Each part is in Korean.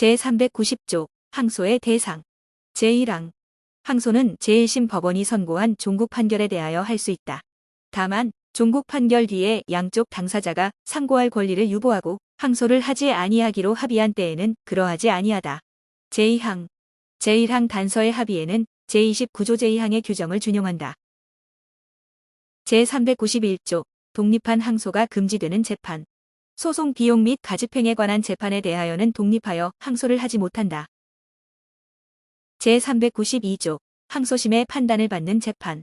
제390조 항소의 대상. 제1항. 항소는 제1심 법원이 선고한 종국 판결에 대하여 할 수 있다. 다만 종국 판결 뒤에 양쪽 당사자가 상고할 권리를 유보하고 항소를 하지 아니하기로 합의한 때에는 그러하지 아니하다. 제2항. 제1항 단서의 합의에는 제29조 제2항의 규정을 준용한다. 제391조 독립한 항소가 금지되는 재판. 소송 비용 및 가집행에 관한 재판에 대하여는 독립하여 항소를 하지 못한다. 제392조 항소심의 판단을 받는 재판.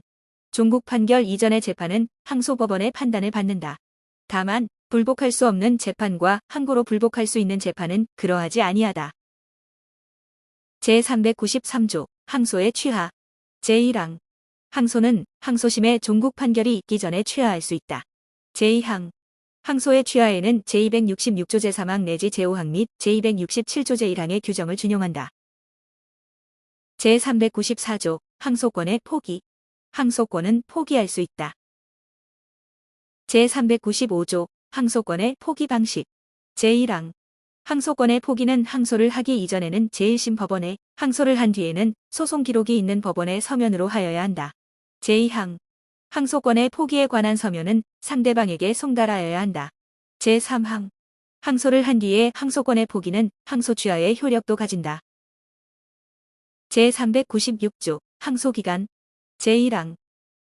종국 판결 이전의 재판은 항소법원의 판단을 받는다. 다만 불복할 수 없는 재판과 항고로 불복할 수 있는 재판은 그러하지 아니하다. 제393조 항소의 취하. 제1항. 항소는 항소심의 종국 판결이 있기 전에 취하할 수 있다. 제2항. 항소의 취하에는 제266조 제3항 내지 제5항 및 제267조 제1항의 규정을 준용한다. 제394조 항소권의 포기. 항소권은 포기할 수 있다. 제395조 항소권의 포기 방식. 제1항. 항소권의 포기는 항소를 하기 이전에는 제1심 법원에, 항소를 한 뒤에는 소송 기록이 있는 법원에 서면으로 하여야 한다. 제2항. 항소권의 포기에 관한 서면은 상대방에게 송달하여야 한다. 제3항. 항소를 한 뒤에 항소권의 포기는 항소 취하의 효력도 가진다. 제396조 항소기간. 제1항.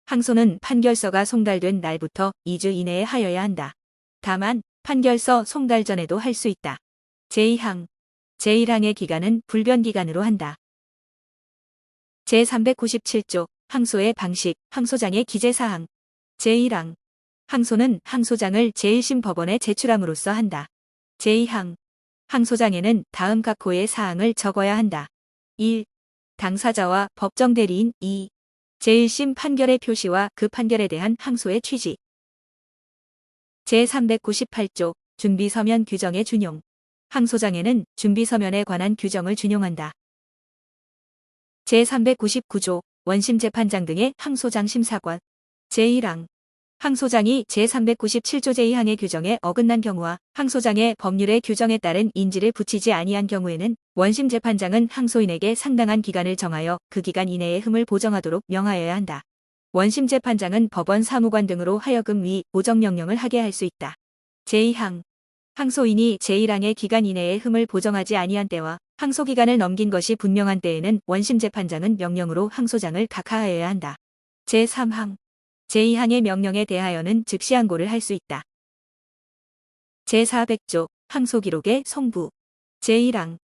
항소는 판결서가 송달된 날부터 2주 이내에 하여야 한다. 다만 판결서 송달 전에도 할 수 있다. 제2항. 제1항의 기간은 불변기간으로 한다. 제397조 항소의 방식, 항소장의 기재사항. 제1항. 항소는 항소장을 제1심 법원에 제출함으로써 한다. 제2항. 항소장에는 다음 각호의 사항을 적어야 한다. 1. 당사자와 법정 대리인. 2. 제1심 판결의 표시와 그 판결에 대한 항소의 취지. 제398조 준비서면 규정의 준용. 항소장에는 준비서면에 관한 규정을 준용한다. 제399조 원심재판장 등의 항소장 심사관. 제1항. 항소장이 제397조 제2항의 규정에 어긋난 경우와 항소장의 법률의 규정에 따른 인지를 붙이지 아니한 경우에는 원심재판장은 항소인에게 상당한 기간을 정하여 그 기간 이내에 흠을 보정하도록 명하여야 한다. 원심재판장은 법원 사무관 등으로 하여금 위 보정명령을 하게 할 수 있다. 제2항. 항소인이 제1항의 기간 이내에 흠을 보정하지 아니한 때와 항소기간을 넘긴 것이 분명한 때에는 원심재판장은 명령으로 항소장을 각하하여야 한다. 제3항. 제2항의 명령에 대하여는 즉시 항고를 할 수 있다. 제400조 항소기록의 송부. 제1항.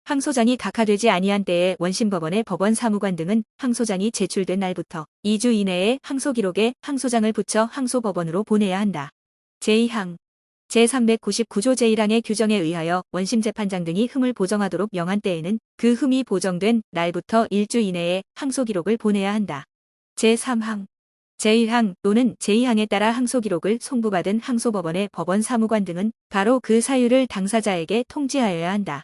항소장이 각하되지 아니한 때에 원심법원의 법원 사무관 등은 항소장이 제출된 날부터 2주 이내에 항소기록에 항소장을 붙여 항소법원으로 보내야 한다. 제2항. 제399조 제1항의 규정에 의하여 원심재판장 등이 흠을 보정하도록 명한 때에는 그 흠이 보정된 날부터 1주 이내에 항소기록을 보내야 한다. 제3항. 제1항 또는 제2항에 따라 항소기록을 송부받은 항소법원의 법원 사무관 등은 바로 그 사유를 당사자에게 통지하여야 한다.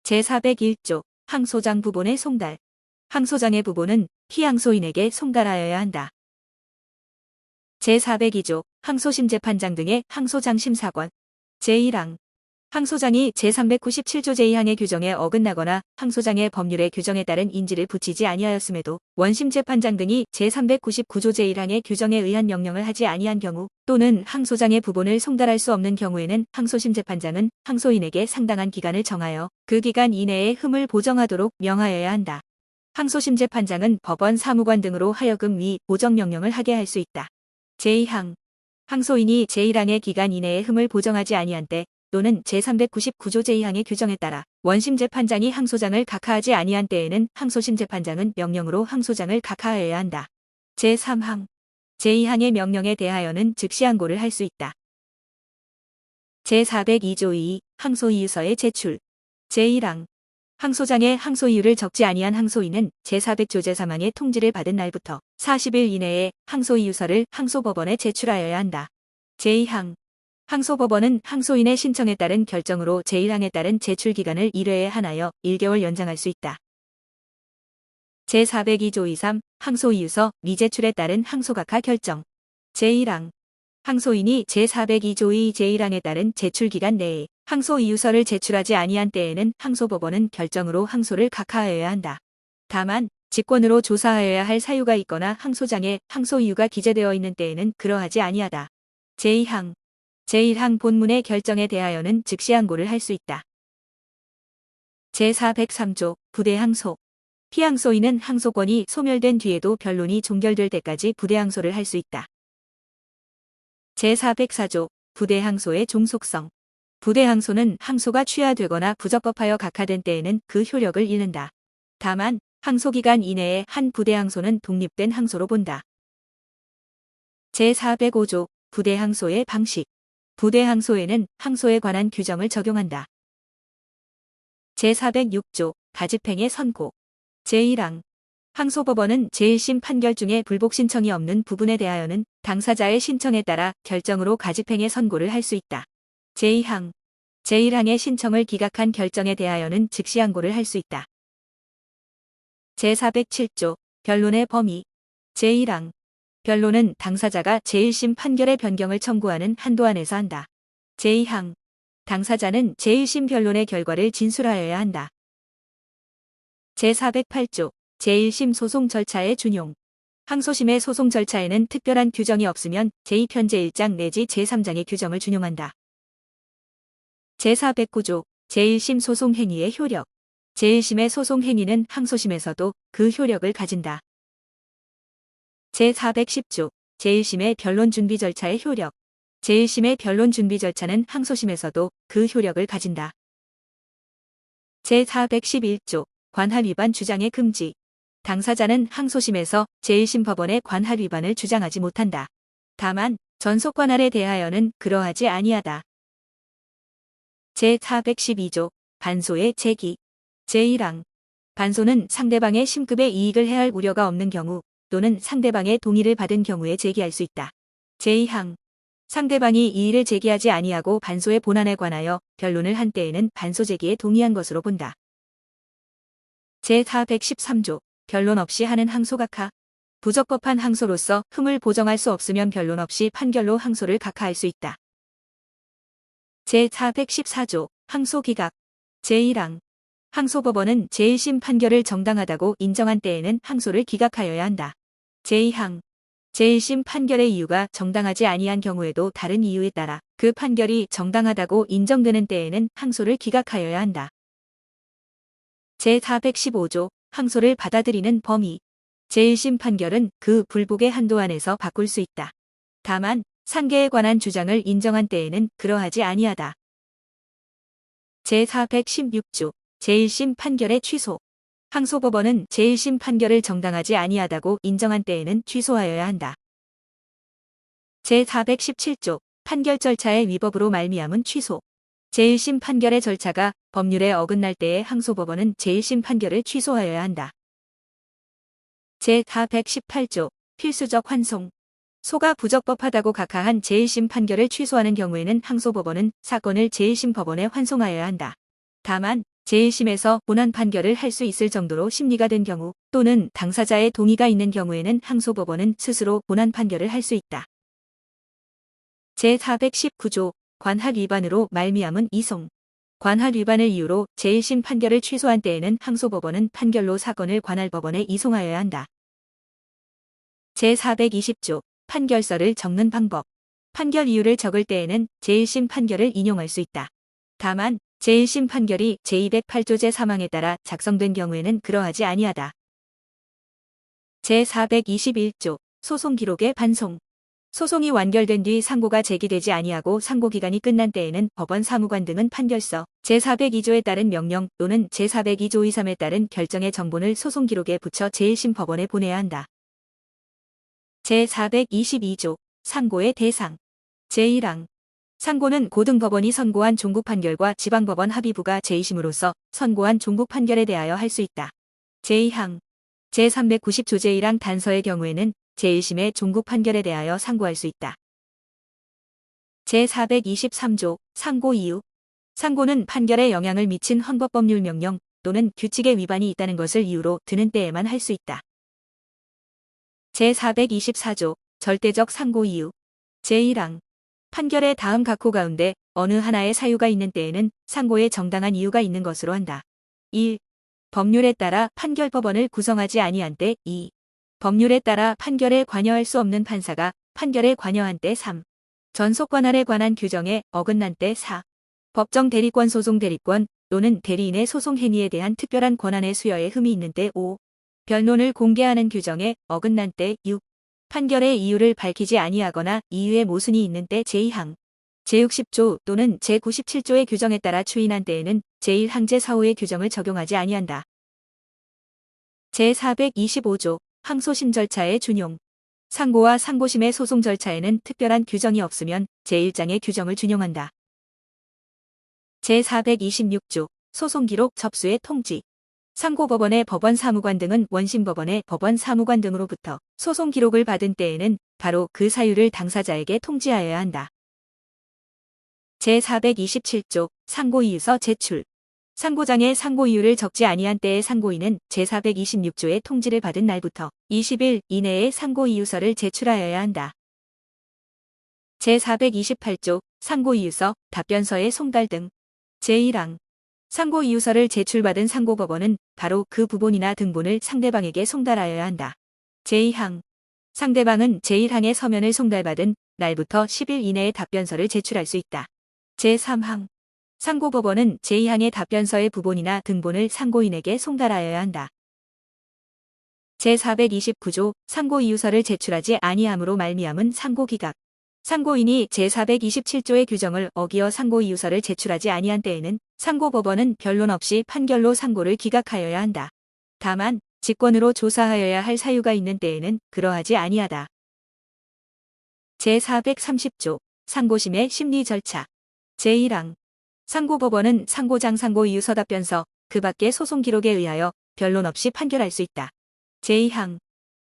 제401조 항소장 부본의 송달. 항소장의 부본은 피항소인에게 송달하여야 한다. 제402조 항소심재판장 등의 항소장 심사관. 제1항. 항소장이 제397조 제2항의 규정에 어긋나거나 항소장의 법률의 규정에 따른 인지를 붙이지 아니하였음에도 원심재판장 등이 제399조 제1항의 규정에 의한 명령을 하지 아니한 경우 또는 항소장의 부본을 송달할 수 없는 경우에는 항소심재판장은 항소인에게 상당한 기간을 정하여 그 기간 이내에 흠을 보정하도록 명하여야 한다. 항소심재판장은 법원 사무관 등으로 하여금 위 보정명령을 하게 할 수 있다. 제2항. 항소인이 제1항의 기간 이내에 흠을 보정하지 아니한 때 또는 제399조 제2항의 규정에 따라 원심재판장이 항소장을 각하하지 아니한 때에는 항소심재판장은 명령으로 항소장을 각하하여야 한다. 제3항. 제2항의 명령에 대하여는 즉시 항고를 할 수 있다. 제402조 2 항소이유서의 제출. 제1항. 항소장의 항소이유를 적지 아니한 항소인은 제400조 제3항의 통지를 받은 날부터 40일 이내에 항소이유서를 항소법원에 제출하여야 한다. 제2항. 항소법원은 항소인의 신청에 따른 결정으로 제1항에 따른 제출기간을 1회에 한하여 1개월 연장할 수 있다. 제402조 23 항소이유서 미제출에 따른 항소각하 결정. 제1항. 항소인이 제402조 2 제1항에 따른 제출기간 내에 항소 이유서를 제출하지 아니한 때에는 항소법원은 결정으로 항소를 각하하여야 한다. 다만 직권으로 조사하여야 할 사유가 있거나 항소장에 항소 이유가 기재되어 있는 때에는 그러하지 아니하다. 제2항 제1항 본문의 결정에 대하여는 즉시 항고를 할 수 있다. 제403조 부대항소 피항소인은 항소권이 소멸된 뒤에도 변론이 종결될 때까지 부대항소를 할 수 있다. 제404조 부대항소의 종속성 부대항소는 항소가 취하되거나 부적법하여 각하된 때에는 그 효력을 잃는다. 다만 항소기간 이내에 한 부대항소는 독립된 항소로 본다. 제405조 부대항소의 방식 부대항소에는 항소에 관한 규정을 적용한다. 제406조 가집행의 선고 제1항 항소법원은 제1심 판결 중에 불복 신청이 없는 부분에 대하여는 당사자의 신청에 따라 결정으로 가집행의 선고를 할 수 있다. 제2항 제1항의 신청을 기각한 결정에 대하여는 즉시 항고를 할 수 있다. 제407조 변론의 범위 제1항 변론은 당사자가 제1심 판결의 변경을 청구하는 한도 안에서 한다. 제2항 당사자는 제1심 변론의 결과를 진술하여야 한다. 제408조 제1심 소송 절차의 준용 항소심의 소송 절차에는 특별한 규정이 없으면 제2편제 1장 내지 제3장의 규정을 준용한다. 제409조 제1심 소송 행위의 효력 제1심의 소송 행위는 항소심에서도 그 효력을 가진다. 제410조 제1심의 변론 준비 절차의 효력 제1심의 변론 준비 절차는 항소심에서도 그 효력을 가진다. 제411조 관할 위반 주장의 금지 당사자는 항소심에서 제1심 법원의 관할 위반을 주장하지 못한다. 다만 전속 관할에 대하여는 그러하지 아니하다. 제412조 반소의 제기 제1항 반소는 상대방의 심급에 이익을 해할 우려가 없는 경우 또는 상대방의 동의를 받은 경우에 제기할 수 있다. 제2항 상대방이 이의를 제기하지 아니하고 반소의 본안에 관하여 변론을 한 때에는 반소 제기에 동의한 것으로 본다. 제413조 변론 없이 하는 항소 각하 부적법한 항소로서 흠을 보정할 수 없으면 변론 없이 판결로 항소를 각하할 수 있다. 제414조 항소 기각 제1항 항소법원은 제1심 판결을 정당하다고 인정한 때에는 항소를 기각하여야 한다. 제2항 제1심 판결의 이유가 정당하지 아니한 경우에도 다른 이유에 따라 그 판결이 정당하다고 인정되는 때에는 항소를 기각하여야 한다. 제415조 항소를 받아들이는 범위 제1심 판결은 그 불복의 한도 안에서 바꿀 수 있다. 다만 상계에 관한 주장을 인정한 때에는 그러하지 아니하다. 제416조 제1심 판결의 취소 항소법원은 제1심 판결을 정당하지 아니하다고 인정한 때에는 취소하여야 한다. 제417조 판결 절차의 위법으로 말미암은 취소 제1심 판결의 절차가 법률에 어긋날 때에 항소법원은 제1심 판결을 취소하여야 한다. 제418조 필수적 환송 소가 부적법하다고 각하한 제1심 판결을 취소하는 경우에는 항소법원은 사건을 제1심 법원에 환송하여야 한다. 다만 제1심에서 본안 판결을 할 수 있을 정도로 심리가 된 경우 또는 당사자의 동의가 있는 경우에는 항소법원은 스스로 본안 판결을 할 수 있다. 제419조 관할 위반으로 말미암은 이송 관할 위반을 이유로 제1심 판결을 취소한 때에는 항소법원은 판결로 사건을 관할법원에 이송하여야 한다. 제420조 판결서를 적는 방법 판결 이유를 적을 때에는 제1심 판결을 인용할 수 있다. 다만 제1심 판결이 제208조 제3항에 따라 작성된 경우에는 그러하지 아니하다. 제421조 소송 기록의 반송 소송이 완결된 뒤 상고가 제기되지 아니하고 상고기간이 끝난 때에는 법원 사무관 등은 판결서 제402조에 따른 명령 또는 제402조 2.3에 따른 결정의 정본을 소송 기록에 붙여 제1심 법원에 보내야 한다. 제422조 상고의 대상 제1항 상고는 고등법원이 선고한 종국 판결과 지방법원 합의부가 제2심으로서 선고한 종국 판결에 대하여 할 수 있다. 제2항 제390조 제1항 단서의 경우에는 제1심의 종국 판결에 대하여 상고할 수 있다. 제423조 상고 이유 상고는 판결에 영향을 미친 헌법법률 명령 또는 규칙의 위반이 있다는 것을 이유로 드는 때에만 할 수 있다. 제424조 절대적 상고 이유 제1항 판결의 다음 각호 가운데 어느 하나의 사유가 있는 때에는 상고에 정당한 이유가 있는 것으로 한다. 1. 법률에 따라 판결법원을 구성하지 아니한 때. 2. 법률에 따라 판결에 관여할 수 없는 판사가 판결에 관여한 때. 3. 전속관할에 관한 규정에 어긋난 때. 4. 법정 대리권 소송 대리권 또는 대리인의 소송 행위에 대한 특별한 권한의 수여에 흠이 있는 때. 5. 변론을 공개하는 규정에 어긋난 때. 6. 판결의 이유를 밝히지 아니하거나 이유에 모순이 있는 때. 제2항 제60조 또는 제97조의 규정에 따라 추인한 때에는 제1항 제4호의 규정을 적용하지 아니한다. 제425조 항소심 절차의 준용 상고와 상고심의 소송 절차에는 특별한 규정이 없으면 제1장의 규정을 준용한다. 제426조 소송기록 접수의 통지 상고법원의 법원사무관 등은 원심법원의 법원사무관 등으로부터 소송기록을 받은 때에는 바로 그 사유를 당사자에게 통지하여야 한다. 제427조 상고이유서 제출 상고장에 상고이유를 적지 아니한 때의 상고인은 제426조의 통지를 받은 날부터 20일 이내에 상고이유서를 제출하여야 한다. 제428조 상고이유서 답변서의 송달 등 제1항 상고이유서를 제출받은 상고법원은 바로 그 부본이나 등본을 상대방에게 송달하여야 한다. 제2항 상대방은 제1항의 서면을 송달받은 날부터 10일 이내에 답변서를 제출할 수 있다. 제3항 상고법원은 제2항의 답변서의 부본이나 등본을 상고인에게 송달하여야 한다. 제429조 상고이유서를 제출하지 아니함으로 말미암은 상고기각 상고인이 제427조의 규정을 어기어 상고이유서를 제출하지 아니한 때에는 상고법원은 변론 없이 판결로 상고를 기각하여야 한다. 다만 직권으로 조사하여야 할 사유가 있는 때에는 그러하지 아니하다. 제430조 상고심의 심리 절차 제1항 상고법원은 상고장 상고이유서 답변서 그 밖의 소송기록에 의하여 변론 없이 판결할 수 있다. 제2항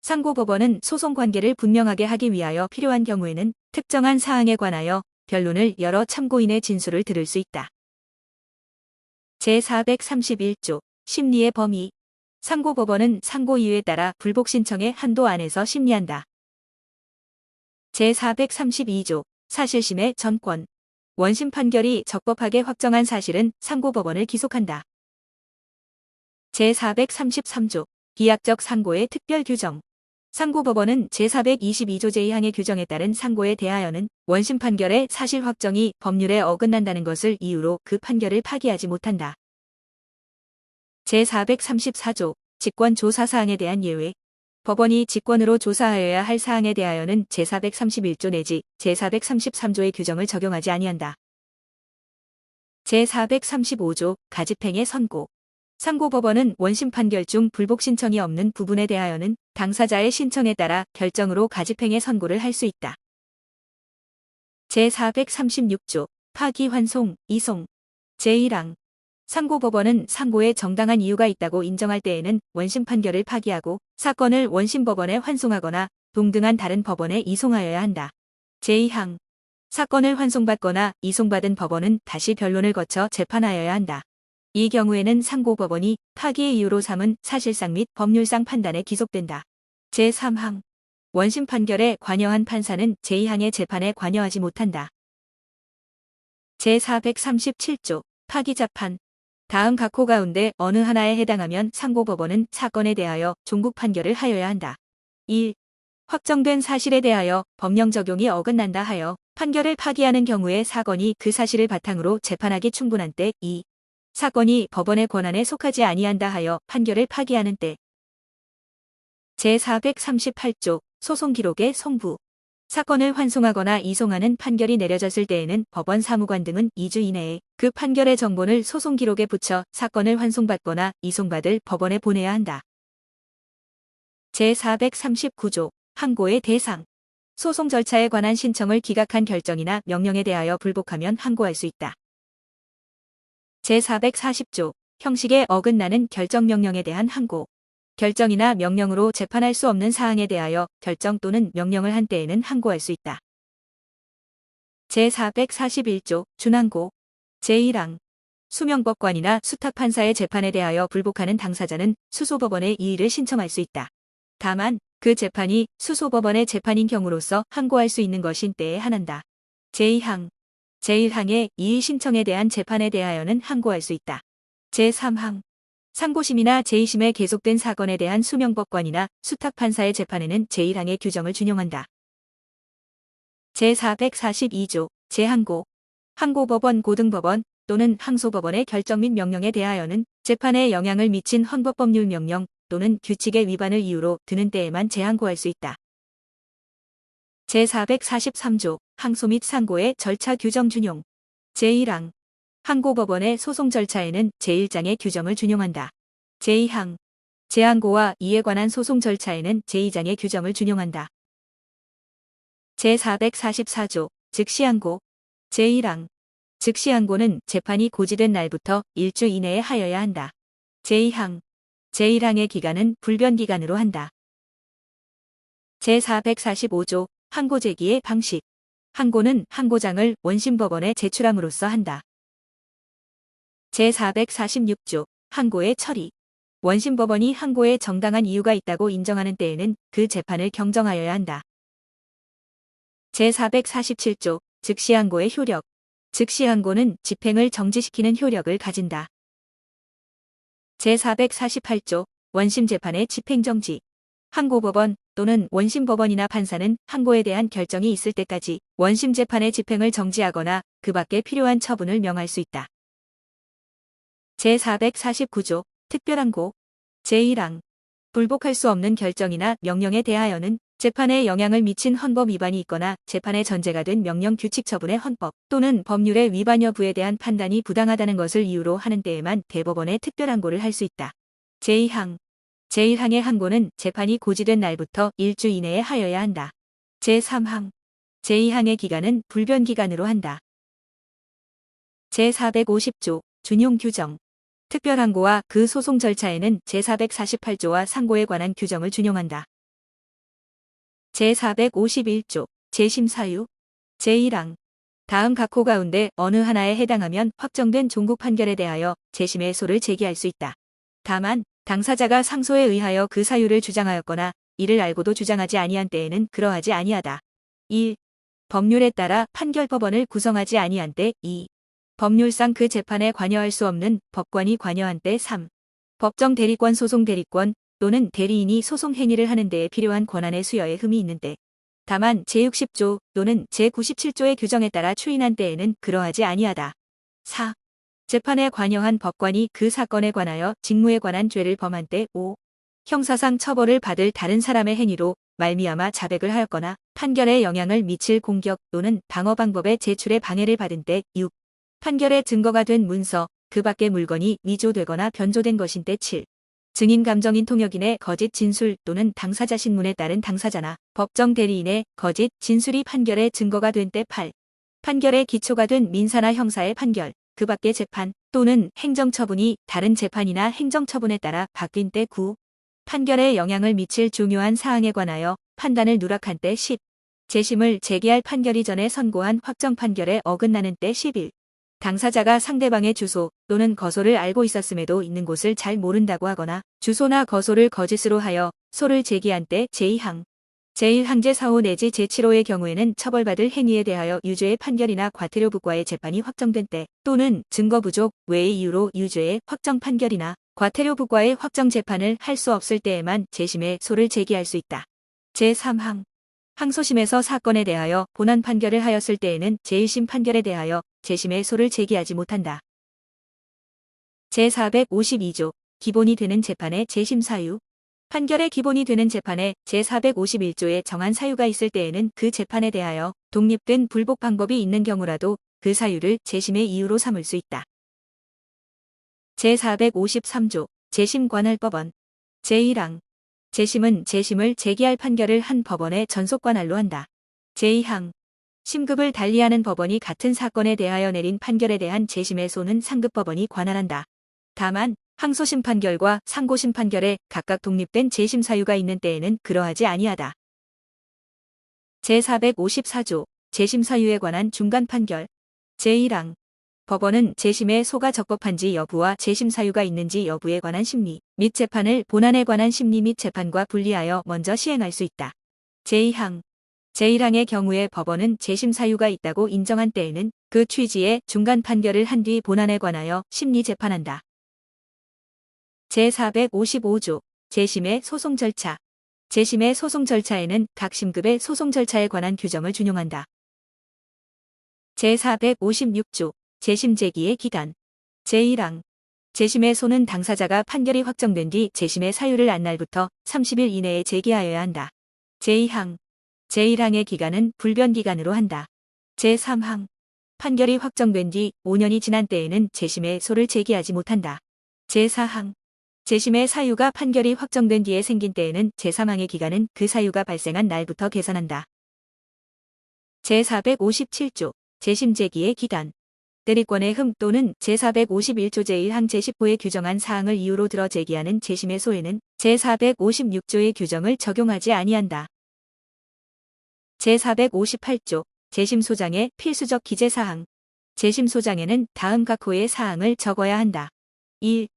상고법원은 소송관계를 분명하게 하기 위하여 필요한 경우에는 특정한 사항에 관하여 변론을 열어 참고인의 진술을 들을 수 있다. 제431조 심리의 범위 상고법원은 상고이유에 따라 불복 신청의 한도 안에서 심리한다. 제432조 사실심의 전권 원심 판결이 적법하게 확정한 사실은 상고법원을 기속한다. 제433조 비약적 상고의 특별 규정 상고법원은 제422조 제2항의 규정에 따른 상고에 대하여는 원심 판결의 사실 확정이 법률에 어긋난다는 것을 이유로 그 판결을 파기하지 못한다. 제434조 직권 조사 사항에 대한 예외 법원이 직권으로 조사하여야 할 사항에 대하여는 제431조 내지 제433조의 규정을 적용하지 아니한다. 제435조 가집행의 선고 상고법원은 원심 판결 중 불복 신청이 없는 부분에 대하여는 당사자의 신청에 따라 결정으로 가집행의 선고를 할 수 있다. 제436조 파기환송, 이송 제1항 상고법원은 상고에 정당한 이유가 있다고 인정할 때에는 원심 판결을 파기하고 사건을 원심법원에 환송하거나 동등한 다른 법원에 이송하여야 한다. 제2항 사건을 환송받거나 이송받은 법원은 다시 변론을 거쳐 재판하여야 한다. 이 경우에는 상고법원이 파기의 이유로 삼은 사실상 및 법률상 판단에 기속된다. 제3항 원심 판결에 관여한 판사는 제2항의 재판에 관여하지 못한다. 제437조 파기자판 다음 각호 가운데 어느 하나에 해당하면 상고법원은 사건에 대하여 종국 판결을 하여야 한다. 1. 확정된 사실에 대하여 법령 적용이 어긋난다 하여 판결을 파기하는 경우에 사건이 그 사실을 바탕으로 재판하기 충분한 때. 2. 사건이 법원의 권한에 속하지 아니한다 하여 판결을 파기하는 때. 제438조 소송기록의 송부 사건을 환송하거나 이송하는 판결이 내려졌을 때에는 법원 사무관 등은 2주 이내에 그 판결의 정본을 소송기록에 붙여 사건을 환송받거나 이송받을 법원에 보내야 한다. 제439조 항고의 대상 소송 절차에 관한 신청을 기각한 결정이나 명령에 대하여 불복하면 항고할 수 있다. 제440조 형식에 어긋나는 결정명령에 대한 항고 결정이나 명령으로 재판할 수 없는 사항에 대하여 결정 또는 명령을 한 때에는 항고할 수 있다. 제441조 준항고 제1항 수명법관이나 수탁판사의 재판에 대하여 불복하는 당사자는 수소법원에 이의를 신청할 수 있다. 다만 그 재판이 수소법원의 재판인 경우로서 항고할 수 있는 것인 때에 한한다. 제2항 제1항의 이의 신청에 대한 재판에 대하여는 항고할 수 있다. 제3항 상고심이나 제2심에 계속된 사건에 대한 수명법관이나 수탁판사의 재판에는 제1항의 규정을 준용한다. 제442조 재항고 항고법원 고등법원 또는 항소법원의 결정 및 명령에 대하여는 재판에 영향을 미친 헌법법률 명령 또는 규칙의 위반을 이유로 드는 때에만 재항고할 수 있다. 제443조 항소 및 상고의 절차 규정 준용 제1항 항고법원의 소송 절차에는 제1장의 규정을 준용한다. 제2항 재항고와 이에 관한 소송 절차에는 제2장의 규정을 준용한다. 제444조 즉시항고 제1항 즉시항고는 재판이 고지된 날부터 1주 이내에 하여야 한다. 제2항 제1항의 기간은 불변기간으로 한다. 제445조 항고 제기의 방식 항고는 항고장을 원심법원에 제출함으로써 한다. 제446조 항고의 처리 원심법원이 항고에 정당한 이유가 있다고 인정하는 때에는 그 재판을 경정하여야 한다. 제447조 즉시항고의 효력 즉시항고는 집행을 정지시키는 효력을 가진다. 제448조 원심재판의 집행정지 항고법원 또는 원심법원이나 판사는 항고에 대한 결정이 있을 때까지 원심재판의 집행을 정지하거나 그 밖에 필요한 처분을 명할 수 있다. 제449조 특별항고 제1항 불복할 수 없는 결정이나 명령에 대하여는 재판에 영향을 미친 헌법 위반이 있거나 재판의 전제가 된 명령 규칙 처분의 헌법 또는 법률의 위반 여부에 대한 판단이 부당하다는 것을 이유로 하는 때에만 대법원에 특별항고를 할 수 있다. 제2항 제1항의 항고는 재판이 고지된 날부터 1주 이내에 하여야 한다. 제3항 제2항의 기간은 불변기간으로 한다. 제450조 준용 규정 특별항고와 그 소송 절차에는 제448조와 상고에 관한 규정을 준용한다. 제451조 재심사유 제1항 다음 각호 가운데 어느 하나에 해당하면 확정된 종국 판결에 대하여 재심의 소를 제기할 수 있다. 다만 당사자가 상소에 의하여 그 사유를 주장하였거나 이를 알고도 주장하지 아니한 때에는 그러하지 아니하다. 1. 법률에 따라 판결법원을 구성하지 아니한 때 2. 법률상 그 재판에 관여할 수 없는 법관이 관여한 때 3. 법정 대리권 소송 대리권 또는 대리인이 소송 행위를 하는 데에 필요한 권한의 수여에 흠이 있는 때 다만 제60조 또는 제97조의 규정에 따라 추인한 때에는 그러하지 아니하다. 4. 재판에 관여한 법관이 그 사건에 관하여 직무에 관한 죄를 범한 때 5. 형사상 처벌을 받을 다른 사람의 행위로 말미암아 자백을 하였거나 판결에 영향을 미칠 공격 또는 방어 방법의 제출에 방해를 받은 때 6. 판결의 증거가 된 문서, 그 밖의 물건이 위조되거나 변조된 것인 때 7. 증인 감정인 통역인의 거짓 진술 또는 당사자 신문에 따른 당사자나 법정 대리인의 거짓 진술이 판결의 증거가 된 때 8. 판결의 기초가 된 민사나 형사의 판결, 그 밖의 재판 또는 행정처분이 다른 재판이나 행정처분에 따라 바뀐 때 9. 판결에 영향을 미칠 중요한 사항에 관하여 판단을 누락한 때 10. 재심을 제기할 판결 이전에 선고한 확정 판결에 어긋나는 때 11. 당사자가 상대방의 주소 또는 거소를 알고 있었음에도 있는 곳을 잘 모른다고 하거나 주소나 거소를 거짓으로 하여 소를 제기한 때 제2항. 제1항제 4호 내지 제7호의 경우에는 처벌받을 행위에 대하여 유죄의 판결이나 과태료 부과의 재판이 확정된 때 또는 증거 부족 외의 이유로 유죄의 확정 판결이나 과태료 부과의 확정 재판을 할 수 없을 때에만 재심의 소를 제기할 수 있다. 제3항. 항소심에서 사건에 대하여 본안 판결을 하였을 때에는 제1심 판결에 대하여 재심의 소를 제기하지 못한다. 제452조 기본이 되는 재판의 재심 사유 판결의 기본이 되는 재판에 제451조에 정한 사유가 있을 때에는 그 재판에 대하여 독립된 불복 방법이 있는 경우라도 그 사유를 재심의 이유로 삼을 수 있다. 제453조 재심관할법원 제1항 재심은 재심을 제기할 판결을 한 법원의 전속관할로 한다. 제2항 심급을 달리하는 법원이 같은 사건에 대하여 내린 판결에 대한 재심의 소는 상급법원이 관할한다. 다만 항소심 판결과 상고심 판결에 각각 독립된 재심 사유가 있는 때에는 그러하지 아니하다. 제454조 재심 사유에 관한 중간 판결 제1항 법원은 재심의 소가 적법한지 여부와 재심 사유가 있는지 여부에 관한 심리 및 재판을 본안에 관한 심리 및 재판과 분리하여 먼저 시행할 수 있다. 제2항 제1항의 경우에 법원은 재심 사유가 있다고 인정한 때에는 그 취지의 중간 판결을 한 뒤 본안에 관하여 심리 재판한다. 제455조 재심의 소송 절차. 재심의 소송 절차에는 각 심급의 소송 절차에 관한 규정을 준용한다. 제456조 재심 제기의 기간. 제1항 재심의 소는 당사자가 판결이 확정된 뒤 재심의 사유를 안 날부터 30일 이내에 제기하여야 한다. 제2항 제1항의 기간은 불변기간으로 한다. 제3항 판결이 확정된 뒤 5년이 지난 때에는 재심의 소를 제기하지 못한다. 제4항 재심의 사유가 판결이 확정된 뒤에 생긴 때에는 제3항의 기간은 그 사유가 발생한 날부터 계산한다. 제457조 재심 제기의 기간. 대리권의 흠 또는 제451조 제1항 제10호에 규정한 사항을 이유로 들어 제기하는 재심의 소에는 제456조의 규정을 적용하지 아니한다. 제458조 재심소장의 필수적 기재사항. 재심소장에는 다음 각 호의 사항을 적어야 한다. 1.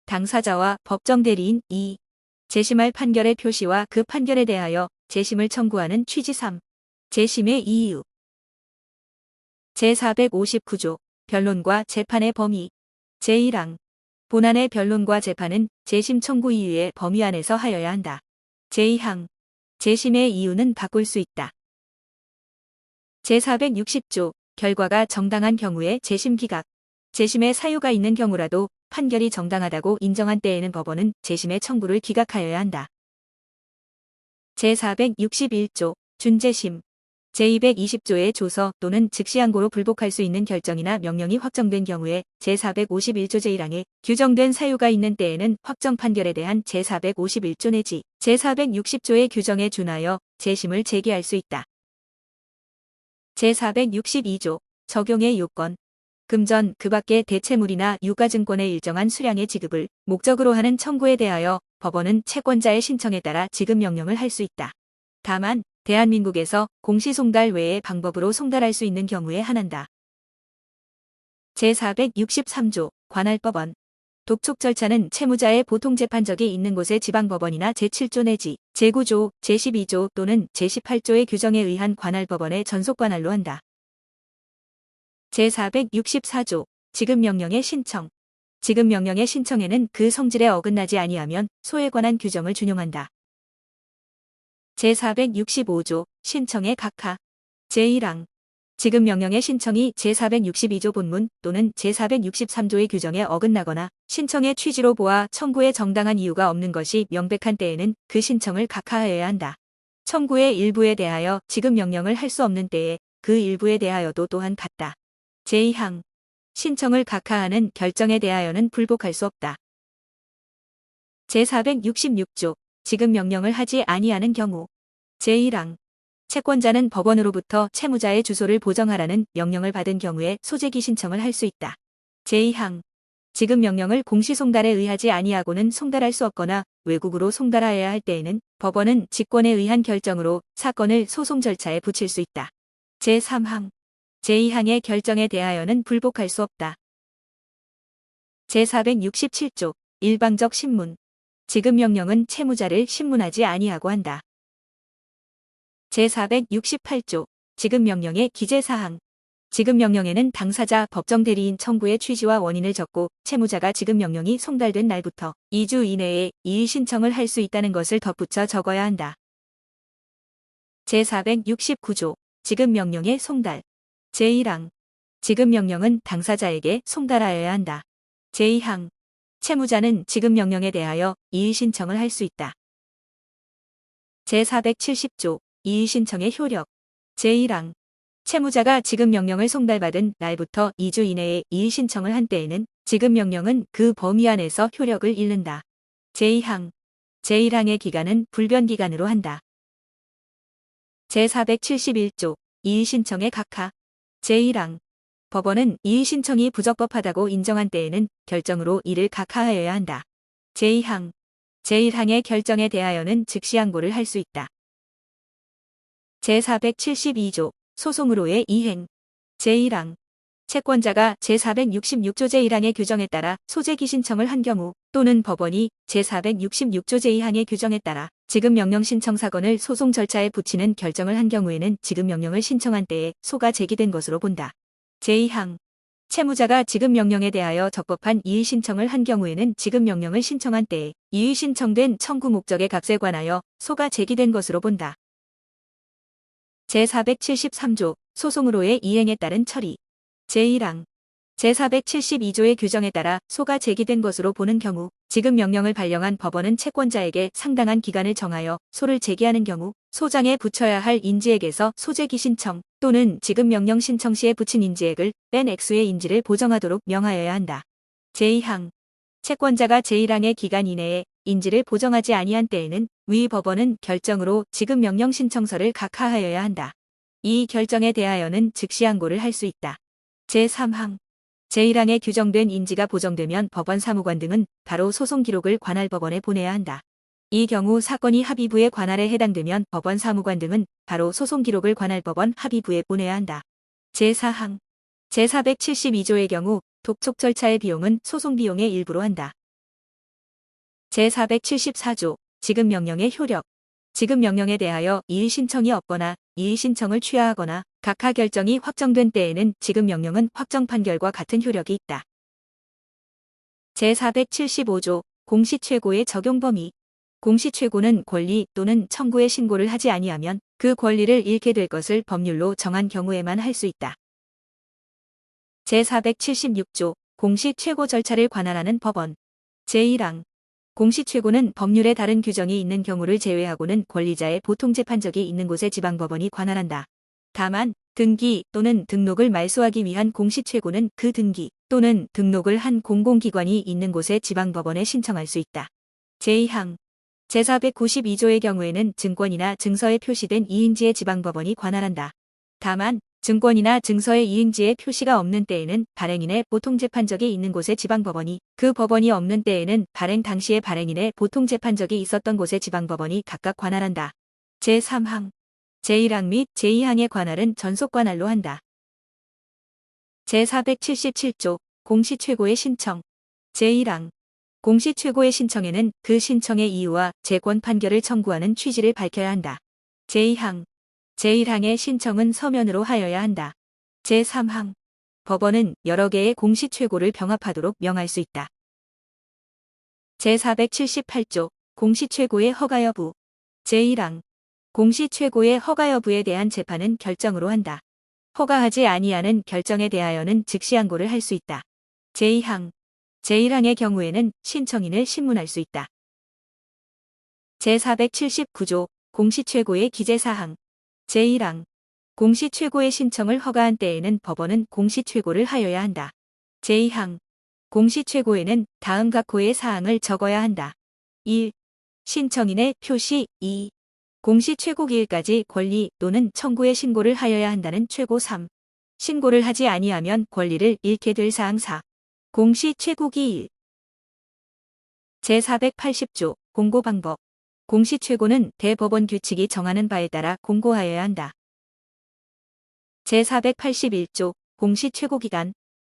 당사자와 법정 대리인. 2. 재심할 판결의 표시와 그 판결에 대하여 재심을 청구하는 취지. 3. 재심의 이유. 제459조 변론과 재판의 범위. 제1항 본안의 변론과 재판은 재심 청구 이유의 범위 안에서 하여야 한다. 제2항 재심의 이유는 바꿀 수 있다. 제460조 결과가 정당한 경우에 재심 기각. 재심의 사유가 있는 경우라도 판결이 정당하다고 인정한 때에는 법원은 재심의 청구를 기각하여야 한다. 제461조 준재심. 제220조의 조서 또는 즉시항고로 불복할 수 있는 결정이나 명령이 확정된 경우에 제451조 제1항에 규정된 사유가 있는 때에는 확정 판결에 대한 제451조 내지 제460조의 규정에 준하여 재심을 제기할 수 있다. 제462조 적용의 요건. 금전 그 밖의 대체물이나 유가증권의 일정한 수량의 지급을 목적으로 하는 청구에 대하여 법원은 채권자의 신청에 따라 지급 명령을 할 수 있다. 다만 대한민국에서 공시송달 외의 방법으로 송달할 수 있는 경우에 한한다. 제463조 관할법원. 독촉 절차는 채무자의 보통 재판적이 있는 곳의 지방법원이나 제7조 내지 제9조, 제12조 또는 제18조의 규정에 의한 관할법원의 전속관할로 한다. 제464조 지급명령의 신청. 지급명령의 신청에는 그 성질에 어긋나지 아니하면 소에 관한 규정을 준용한다. 제465조 신청의 각하. 제1항 지급명령의 신청이 제462조 본문 또는 제463조의 규정에 어긋나거나 신청의 취지로 보아 청구에 정당한 이유가 없는 것이 명백한 때에는 그 신청을 각하하여야 한다. 청구의 일부에 대하여 지급명령을 할 수 없는 때에 그 일부에 대하여도 또한 같다. 제2항 신청을 각하하는 결정에 대하여는 불복할 수 없다. 제466조 지급명령을 하지 아니하는 경우. 제1항 채권자는 법원으로부터 채무자의 주소를 보정하라는 명령을 받은 경우에 소재기 신청을 할 수 있다. 제2항 지급명령을 공시송달에 의하지 아니하고는 송달할 수 없거나 외국으로 송달하여야 할 때에는 법원은 직권에 의한 결정으로 사건을 소송 절차에 붙일 수 있다. 제3항 제2항의 결정에 대하여는 불복할 수 없다. 제467조 일방적 신문. 지급명령은 채무자를 신문하지 아니하고 한다. 제468조 지급명령의 기재사항. 지급명령에는 당사자 법정 대리인 청구의 취지와 원인을 적고 채무자가 지급명령이 송달된 날부터 2주 이내에 이의 신청을 할 수 있다는 것을 덧붙여 적어야 한다. 제469조 지급명령의 송달. 제1항 지급명령은 당사자에게 송달하여야 한다. 제2항 채무자는 지급명령에 대하여 이의 신청을 할 수 있다. 제470조 이의 신청의 효력. 제1항 채무자가 지급명령을 송달받은 날부터 2주 이내에 이의 신청을 한 때에는 지급명령은 그 범위 안에서 효력을 잃는다. 제2항 제1항의 기간은 불변기간으로 한다. 제471조 이의 신청의 각하. 제1항 법원은 이의 신청이 부적법하다고 인정한 때에는 결정으로 이를 각하하여야 한다. 제2항 제1항의 결정에 대하여는 즉시항고를 할 수 있다. 제472조 소송으로의 이행. 제1항 채권자가 제466조 제1항의 규정에 따라 소재기 신청을 한 경우 또는 법원이 제466조 제2항의 규정에 따라 지급명령 신청 사건을 소송 절차에 붙이는 결정을 한 경우에는 지급명령을 신청한 때에 소가 제기된 것으로 본다. 제2항. 채무자가 지급명령에 대하여 적법한 이의 신청을 한 경우에는 지급명령을 신청한 때에 이의 신청된 청구 목적의 값에 관하여 소가 제기된 것으로 본다. 제473조 소송으로의 이행에 따른 처리. 제1항. 제472조의 규정에 따라 소가 제기된 것으로 보는 경우 지급명령을 발령한 법원은 채권자에게 상당한 기간을 정하여 소를 제기하는 경우 소장에 붙여야 할 인지액에서 소제기 신청 또는 지급명령 신청 시에 붙인 인지액을 뺀 액수의 인지를 보정하도록 명하여야 한다. 제2항. 채권자가 제1항의 기간 이내에 인지를 보정하지 아니한 때에는 위 법원은 결정으로 지급명령 신청서를 각하하여야 한다. 이 결정에 대하여는 즉시 항고를 할 수 있다. 제3항. 제1항에 규정된 인지가 보정되면 법원 사무관 등은 바로 소송 기록을 관할법원에 보내야 한다. 이 경우 사건이 합의부의 관할에 해당되면 법원 사무관 등은 바로 소송 기록을 관할법원 합의부에 보내야 한다. 제4항. 제472조의 경우 독촉 절차의 비용은 소송 비용의 일부로 한다. 제474조 지급명령의 효력. 지급명령에 대하여 이의 신청이 없거나 이의 신청을 취하하거나 각하 결정이 확정된 때에는 지급명령은 확정 판결과 같은 효력이 있다. 제475조 공시최고의 적용 범위. 공시최고는 권리 또는 청구의 신고를 하지 아니하면 그 권리를 잃게 될 것을 법률로 정한 경우에만 할 수 있다. 제476조 공시최고 절차를 관할하는 법원. 제1항. 공시최고는 법률에 다른 규정이 있는 경우를 제외하고는 권리자의 보통재판적이 있는 곳의 지방법원이 관할한다. 다만 등기 또는 등록을 말소하기 위한 공시최고는 그 등기 또는 등록을 한 공공기관이 있는 곳의 지방법원에 신청할 수 있다. 제2항. 제492조의 경우에는 증권이나 증서에 표시된 이행지의 지방법원이 관할한다. 다만 증권이나 증서의 이행지에 표시가 없는 때에는 발행인의 보통재판적이 있는 곳의 지방법원이 그 법원이 없는 때에는 발행 당시의 발행인의 보통재판적이 있었던 곳의 지방법원이 각각 관할한다. 제3항. 제1항 및 제2항의 관할은 전속관할로 한다. 제477조 공시최고의 신청. 제1항. 공시최고의 신청에는 그 신청의 이유와 재권 판결을 청구하는 취지를 밝혀야 한다. 제2항. 제1항의 신청은 서면으로 하여야 한다. 제3항. 법원은 여러 개의 공시최고를 병합하도록 명할 수 있다. 제478조 공시최고의 허가 여부. 제1항. 공시최고의 허가 여부에 대한 재판은 결정으로 한다. 허가하지 아니하는 결정에 대하여는 즉시 항고를 할 수 있다. 제2항. 제1항의 경우에는 신청인을 신문할 수 있다. 제479조 공시최고의 기재사항. 제1항. 공시최고의 신청을 허가한 때에는 법원은 공시최고를 하여야 한다. 제2항. 공시최고에는 다음 각 호의 사항을 적어야 한다. 1. 신청인의 표시. 2. 공시최고 기일까지 권리 또는 청구의 신고를 하여야 한다는 최고. 3. 신고를 하지 아니하면 권리를 잃게 될 사항. 4. 공시최고 기일. 제480조 공고 방법. 공시최고는 대법원 규칙이 정하는 바에 따라 공고하여야 한다. 제481조 공시최고 기간.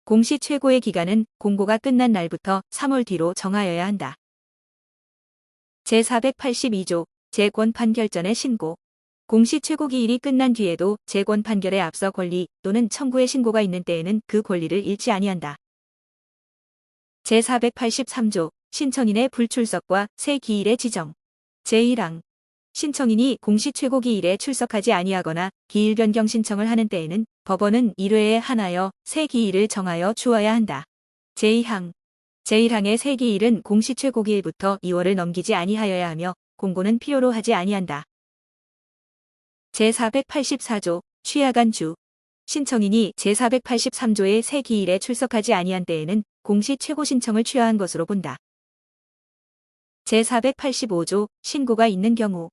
공시최고의 기간은 공고가 끝난 날부터 3월 뒤로 정하여야 한다. 제482조 재권 판결 전의 신고. 공시최고 기일이 끝난 뒤에도 재권 판결에 앞서 권리 또는 청구의 신고가 있는 때에는 그 권리를 잃지 아니한다. 제483조 신청인의 불출석과 새 기일의 지정. 제1항. 신청인이 공시최고 기일에 출석하지 아니하거나 기일 변경 신청을 하는 때에는 법원은 1회에 한하여 새 기일을 정하여 주어야 한다. 제2항. 제1항의 새 기일은 공시최고 기일부터 2월을 넘기지 아니하여야 하며 공고는 필요로 하지 아니한다. 제484조 취하간 주. 신청인이 제483조의 새 기일에 출석하지 아니한 때에는 공시최고 신청을 취하한 것으로 본다. 제485조 신고가 있는 경우.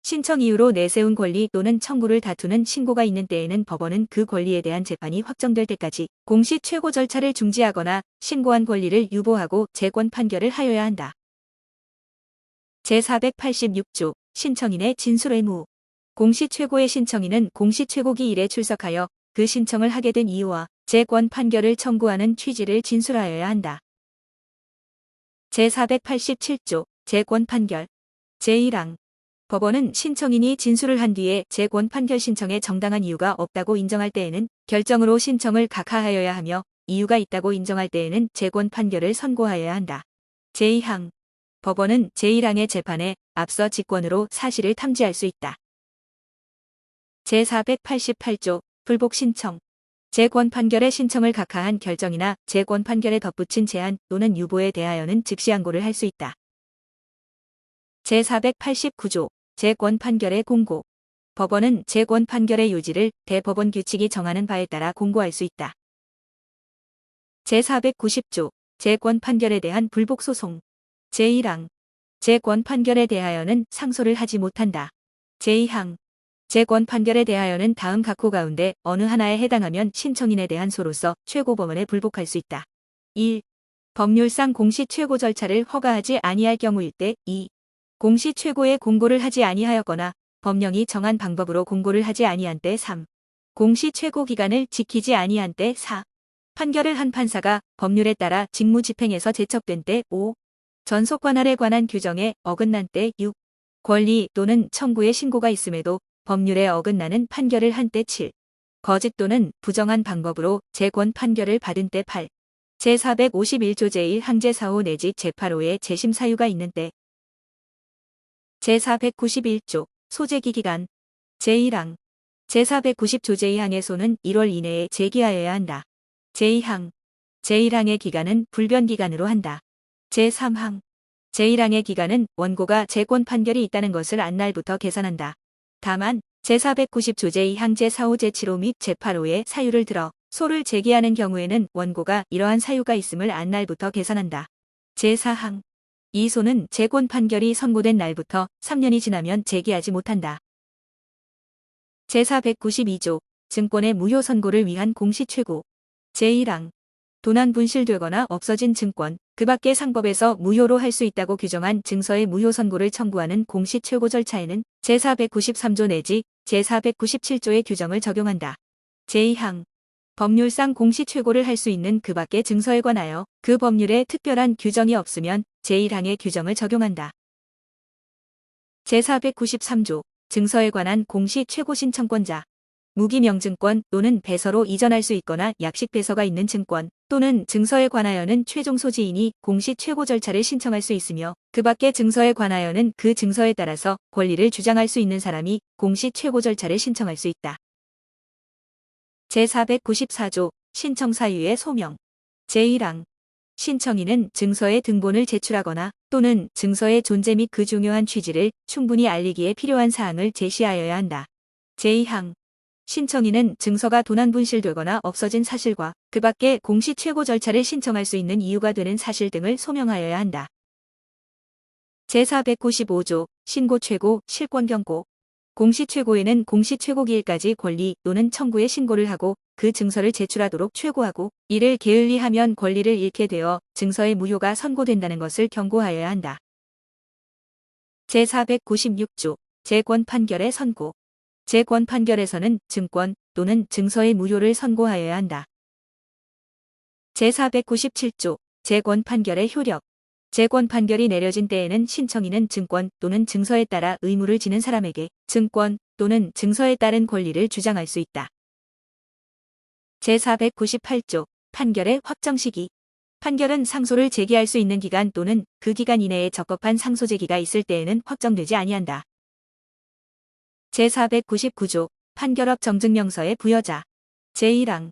신청 이유로 내세운 권리 또는 청구를 다투는 신고가 있는 때에는 법원은 그 권리에 대한 재판이 확정될 때까지 공시최고 절차를 중지하거나 신고한 권리를 유보하고 재권 판결을 하여야 한다. 제486조 신청인의 진술 의무. 공시최고의 신청인은 공시최고 기일에 출석하여 그 신청을 하게 된 이유와 재권 판결을 청구하는 취지를 진술하여야 한다. 제487조 재권 판결. 제1항. 법원은 신청인이 진술을 한 뒤에 재권 판결 신청에 정당한 이유가 없다고 인정할 때에는 결정으로 신청을 각하하여야 하며 이유가 있다고 인정할 때에는 재권 판결을 선고하여야 한다. 제2항 법원은 제1항의 재판에 앞서 직권으로 사실을 탐지할 수 있다. 제488조 불복 신청 재권 판결의 신청을 각하한 결정이나 재권 판결에 덧붙인 제한 또는 유보에 대하여는 즉시 항고를 할 수 있다. 제489조 재권 판결의 공고 법원은 재권 판결의 요지를 대법원 규칙이 정하는 바에 따라 공고할 수 있다. 제490조 재권 판결에 대한 불복 소송 제1항 재권 판결에 대하여는 상소를 하지 못한다. 제2항 재권 판결에 대하여는 다음 각호 가운데 어느 하나에 해당하면 신청인에 대한 소로서 최고법원에 불복할 수 있다. 1. 법률상 공시 최고 절차를 허가하지 아니할 경우일 때 2. 공시 최고의 공고를 하지 아니하였거나 법령이 정한 방법으로 공고를 하지 아니한 때 3. 공시 최고 기간을 지키지 아니한 때 4. 판결을 한 판사가 법률에 따라 직무 집행에서 제척된 때 5. 전속 관할에 관한 규정에 어긋난 때 6. 권리 또는 청구의 신고가 있음에도 법률에 어긋나는 판결을 한 때 7. 거짓 또는 부정한 방법으로 재권 판결을 받은 때 8. 제451조 제1항 제4호 내지 제8호의 재심 사유가 있는 때 제491조 소재기 기간 제1항 제490조 제2항의 소는 1월 이내에 제기하여야 한다. 제2항 제1항의 기간은 불변 기간으로 한다. 제3항 제1항의 기간은 원고가 재권 판결이 있다는 것을 안 날부터 계산한다. 다만 제490조 제2항 제4호 제7호 및 제8호의 사유를 들어 소를 제기하는 경우에는 원고가 이러한 사유가 있음을 안 날부터 계산한다. 제4항 이 소는 재권 판결이 선고된 날부터 3년이 지나면 제기하지 못한다. 제492조 증권의 무효 선고를 위한 공시 최고 제1항 도난 분실되거나 없어진 증권 그 밖의 상법에서 무효로 할 수 있다고 규정한 증서의 무효 선고를 청구하는 공시 최고 절차에는 제493조 내지 제497조의 규정을 적용한다. 제2항 법률상 공시 최고를 할 수 있는 그 밖의 증서에 관하여 그 법률에 특별한 규정이 없으면 제1항의 규정을 적용한다. 제493조 증서에 관한 공시 최고 신청권자 무기명증권 또는 배서로 이전할 수 있거나 약식 배서가 있는 증권 또는 증서에 관하여는 최종 소지인이 공시 최고 절차를 신청할 수 있으며 그 밖의 증서에 관하여는 그 증서에 따라서 권리를 주장할 수 있는 사람이 공시 최고 절차를 신청할 수 있다. 제494조 신청 사유의 소명 제1항 신청인은 증서의 등본을 제출하거나 또는 증서의 존재 및 그 중요한 취지를 충분히 알리기에 필요한 사항을 제시하여야 한다. 제2항 신청인은 증서가 도난분실되거나 없어진 사실과 그 밖에 공시 최고 절차를 신청할 수 있는 이유가 되는 사실 등을 소명하여야 한다. 제495조 신고 최고 실권 경고 공시 최고에는 공시 최고 기일까지 권리 또는 청구의 신고를 하고 그 증서를 제출하도록 최고하고 이를 게을리하면 권리를 잃게 되어 증서의 무효가 선고된다는 것을 경고하여야 한다. 제496조 재권 판결의 선고 재권 판결에서는 증권 또는 증서의 무효를 선고하여야 한다. 제497조 재권 판결의 효력 재권 판결이 내려진 때에는 신청인은 증권 또는 증서에 따라 의무를 지는 사람에게 증권 또는 증서에 따른 권리를 주장할 수 있다. 제498조 판결의 확정 시기 판결은 상소를 제기할 수 있는 기간 또는 그 기간 이내에 적법한 상소 제기가 있을 때에는 확정되지 아니한다. 제499조 판결업 정증명서의 부여자 제1항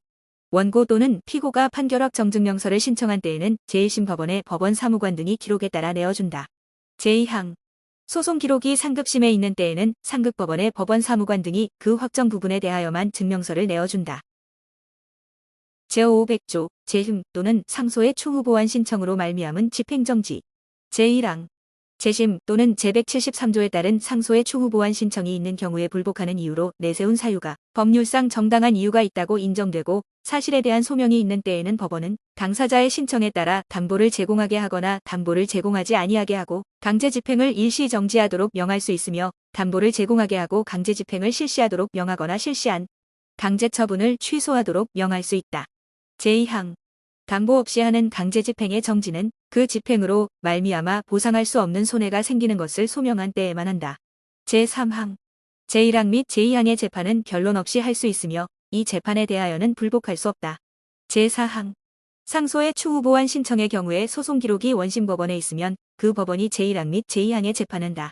원고 또는 피고가 판결업 정증명서를 신청한 때에는 제1심 법원의 법원 사무관 등이 기록에 따라 내어준다. 제2항 소송 기록이 상급심에 있는 때에는 상급법원의 법원 사무관 등이 그 확정 부분에 대하여만 증명서를 내어준다. 제500조 재심 또는 상소의 충후보완 신청으로 말미암은 집행정지 제1항 재심 또는 제173조에 따른 상소의 충후보완 신청이 있는 경우에 불복하는 이유로 내세운 사유가 법률상 정당한 이유가 있다고 인정되고 사실에 대한 소명이 있는 때에는 법원은 당사자의 신청에 따라 담보를 제공하게 하거나 담보를 제공하지 아니하게 하고 강제 집행을 일시 정지하도록 명할 수 있으며 담보를 제공하게 하고 강제 집행을 실시하도록 명하거나 실시한 강제 처분을 취소하도록 명할 수 있다. 제2항 담보 없이 하는 강제 집행의 정지는 그 집행으로 말미암아 보상할 수 없는 손해가 생기는 것을 소명한 때에만 한다. 제3항. 제1항 및 제2항의 재판은 결론 없이 할 수 있으며 이 재판에 대하여는 불복할 수 없다. 제4항. 상소의 추후 보완 신청의 경우에 소송 기록이 원심법원에 있으면 그 법원이 제1항 및 제2항의 재판한다.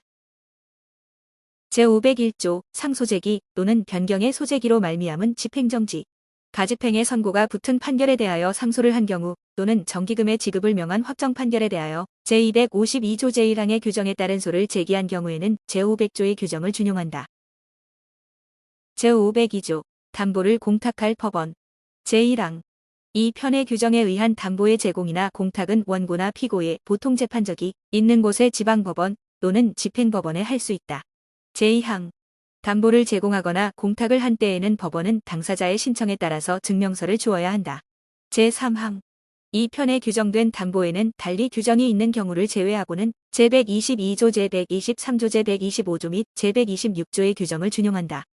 제501조 상소제기 또는 변경의 소제기로 말미암은 집행정지. 가집행의 선고가 붙은 판결에 대하여 상소를 한 경우 또는 정기금의 지급을 명한 확정 판결에 대하여 제252조 제1항의 규정에 따른 소를 제기한 경우에는 제500조의 규정을 준용한다. 제502조 담보를 공탁할 법원. 제1항. 이 편의 규정에 의한 담보의 제공이나 공탁은 원고나 피고의 보통 재판적이 있는 곳의 지방법원 또는 집행법원에 할 수 있다. 제2항. 담보를 제공하거나 공탁을 한 때에는 법원은 당사자의 신청에 따라서 증명서를 주어야 한다. 제3항. 이 편에 규정된 담보에는 달리 규정이 있는 경우를 제외하고는 제122조 제123조 제125조 및 제126조의 규정을 준용한다.